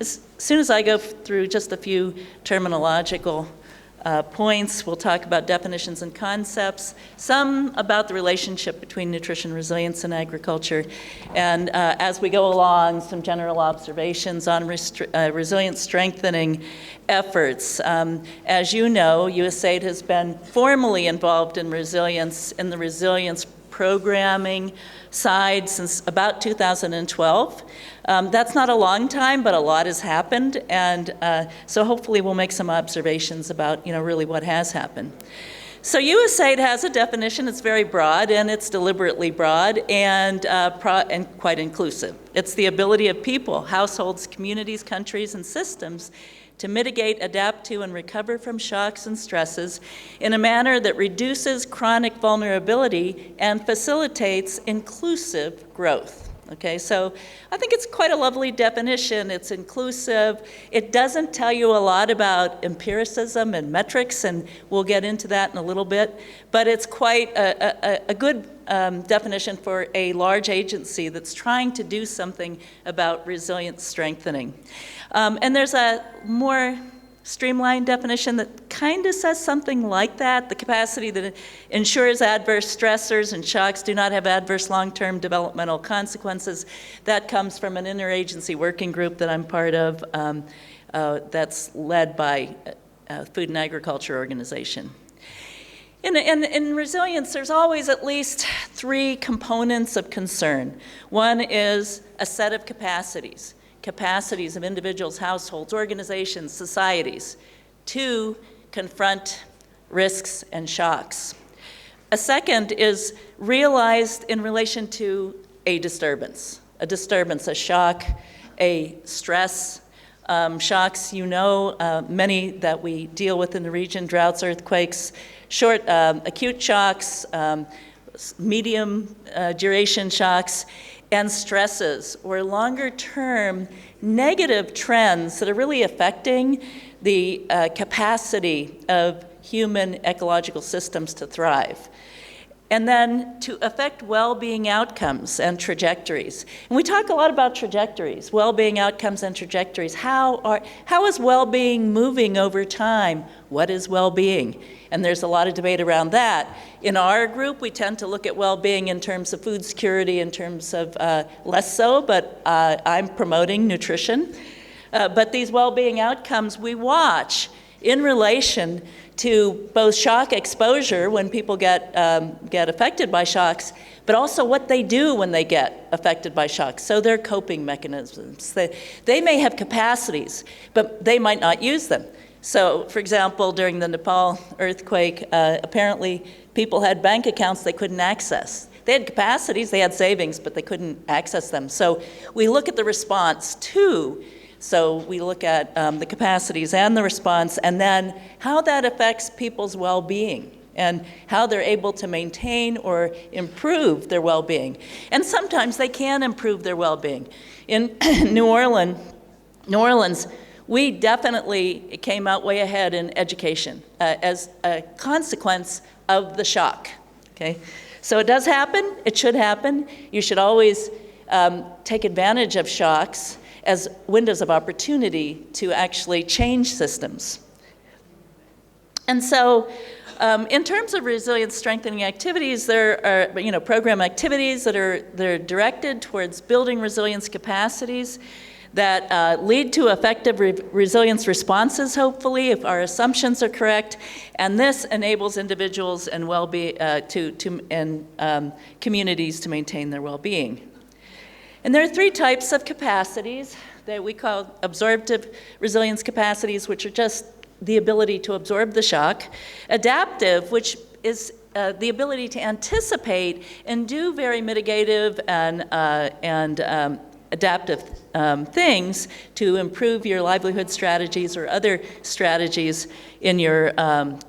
as soon as I go through just a few terminological points, we'll talk about definitions and concepts, some about the relationship between nutrition resilience and agriculture, and as we go along, some general observations on resilience strengthening efforts. As you know, USAID has been formally involved in the resilience programming side since about 2012. That's not a long time, but a lot has happened, and so hopefully we'll make some observations about, really what has happened. So USAID has a definition. It's very broad, and it's deliberately broad and quite inclusive. It's the ability of people, households, communities, countries, and systems to mitigate, adapt to, and recover from shocks and stresses in a manner that reduces chronic vulnerability and facilitates inclusive growth. Okay, so I think it's quite a lovely definition. It's inclusive. It doesn't tell you a lot about empiricism and metrics, and we'll get into that in a little bit, but it's quite a good definition for a large agency that's trying to do something about resilience strengthening. And there's a more streamlined definition that kind of says something like that: the capacity that ensures adverse stressors and shocks do not have adverse long-term developmental consequences. That comes from an interagency working group that I'm part of that's led by Food and Agriculture Organization. In resilience, there's always at least three components of concern. One is a set of capacities of individuals, households, organizations, societies, to confront risks and shocks. A second is realized in relation to a disturbance, a shock, a stress. Shocks, many that we deal with in the region: droughts, earthquakes, short acute shocks, medium duration shocks, and stresses, or longer-term negative trends that are really affecting the capacity of human ecological systems to thrive. And then to affect well-being outcomes and trajectories. And we talk a lot about trajectories, well-being outcomes and trajectories. How is well-being moving over time? What is well-being? And there's a lot of debate around that. In our group, we tend to look at well-being in terms of food security, in terms of less so, but I'm promoting nutrition. But these well-being outcomes we watch in relation to both shock exposure, when people get affected by shocks, but also what they do when they get affected by shocks. So their coping mechanisms. They may have capacities, but they might not use them. So, for example, during the Nepal earthquake, apparently people had bank accounts they couldn't access. They had capacities, they had savings, but they couldn't access them. So we look at the response too. So we look at the capacities and the response, and then how that affects people's well-being and how they're able to maintain or improve their well-being. And sometimes they can improve their well-being. In New Orleans, we definitely came out way ahead in education as a consequence of the shock. Okay, so it does happen. It should happen. You should always take advantage of shocks as windows of opportunity to actually change systems. And so in terms of resilience strengthening activities, there are program activities that are directed towards building resilience capacities that lead to effective resilience responses, hopefully, if our assumptions are correct. And this enables individuals and communities to maintain their well-being. And there are three types of capacities that we call absorptive resilience capacities, which are just the ability to absorb the shock. Adaptive, which is the ability to anticipate and do very mitigative and adaptive things to improve your livelihood strategies or other strategies in your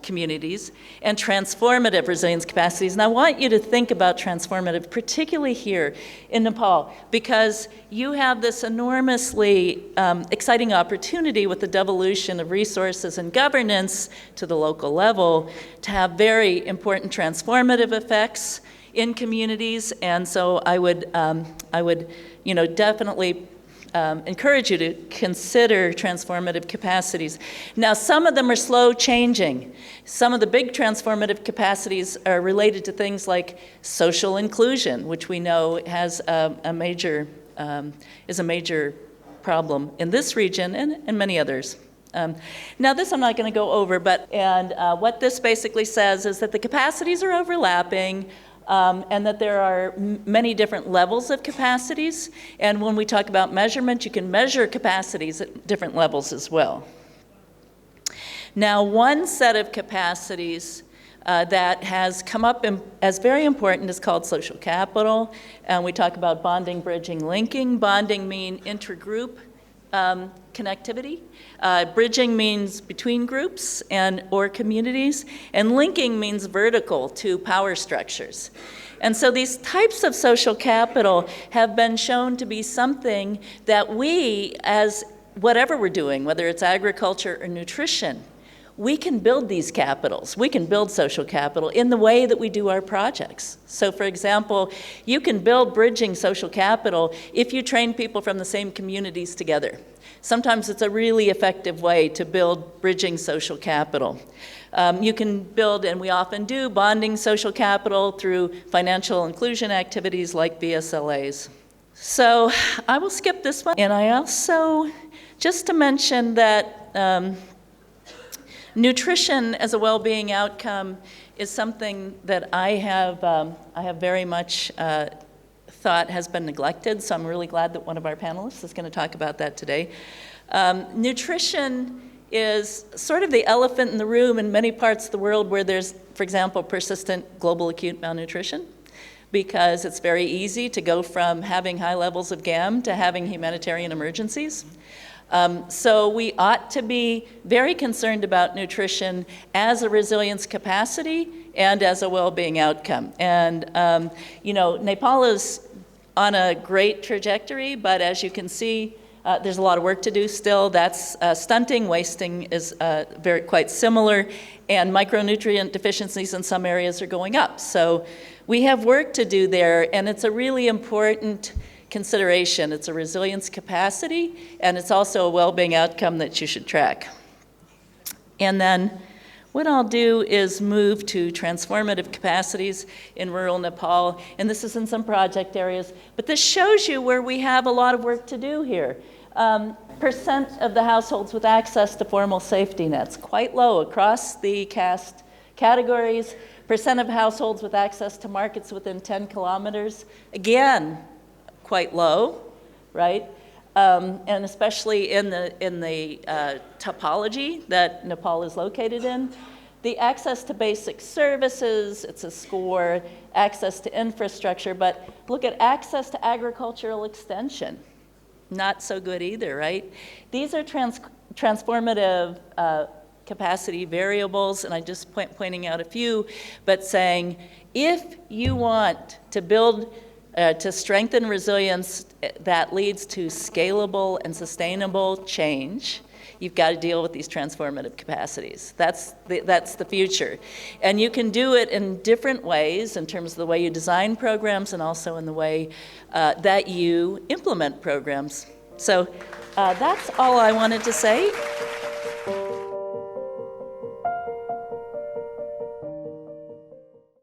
communities. And transformative resilience capacities. And I want you to think about transformative, particularly here in Nepal, because you have this enormously exciting opportunity with the devolution of resources and governance to the local level to have very important transformative effects in communities. And so I would definitely encourage you to consider transformative capacities. Now, some of them are slow changing. Some of the big transformative capacities are related to things like social inclusion, which we know has is a major problem in this region and many others. Now, this I'm not going to go over, but what this basically says is that the capacities are overlapping, and that there are many different levels of capacities. And when we talk about measurement, you can measure capacities at different levels as well. Now, one set of capacities that has come up as very important is called social capital. And we talk about bonding, bridging, linking. Bonding means intergroup connectivity. Bridging means between groups or communities, and linking means vertical to power structures. And so these types of social capital have been shown to be something that we, as whatever we're doing, whether it's agriculture or nutrition, we can build these capitals. We can build social capital in the way that we do our projects. So for example, you can build bridging social capital if you train people from the same communities together. Sometimes it's a really effective way to build bridging social capital. You can build, and we often do, bonding social capital through financial inclusion activities like BSLAs. So I will skip this one. And I also, just to mention that nutrition as a well-being outcome is something that I have very much thought has been neglected, so I'm really glad that one of our panelists is going to talk about that today. Nutrition is sort of the elephant in the room in many parts of the world where there's, for example, persistent global acute malnutrition, because it's very easy to go from having high levels of GAM to having humanitarian emergencies. So we ought to be very concerned about nutrition as a resilience capacity and as a well-being outcome. And, Nepal is on a great trajectory, but as you can see, there's a lot of work to do still. That's stunting, wasting is quite similar, and micronutrient deficiencies in some areas are going up. So we have work to do there, and it's a really important consideration. It's a resilience capacity, and it's also a well-being outcome that you should track. And then what I'll do is move to transformative capacities in rural Nepal, and this is in some project areas, but this shows you where we have a lot of work to do here. Percent of the households with access to formal safety nets, quite low across the caste categories. Percent of households with access to markets within 10 kilometers, again, quite low, right? And especially in the topology that Nepal is located in. The access to basic services, it's a score, access to infrastructure, but look at access to agricultural extension. Not so good either, right? These are transformative capacity variables, and I'm just pointing out a few, but saying if you want to build to strengthen resilience that leads to scalable and sustainable change, you've got to deal with these transformative capacities. That's the future. And you can do it in different ways in terms of the way you design programs and also in the way that you implement programs. So that's all I wanted to say.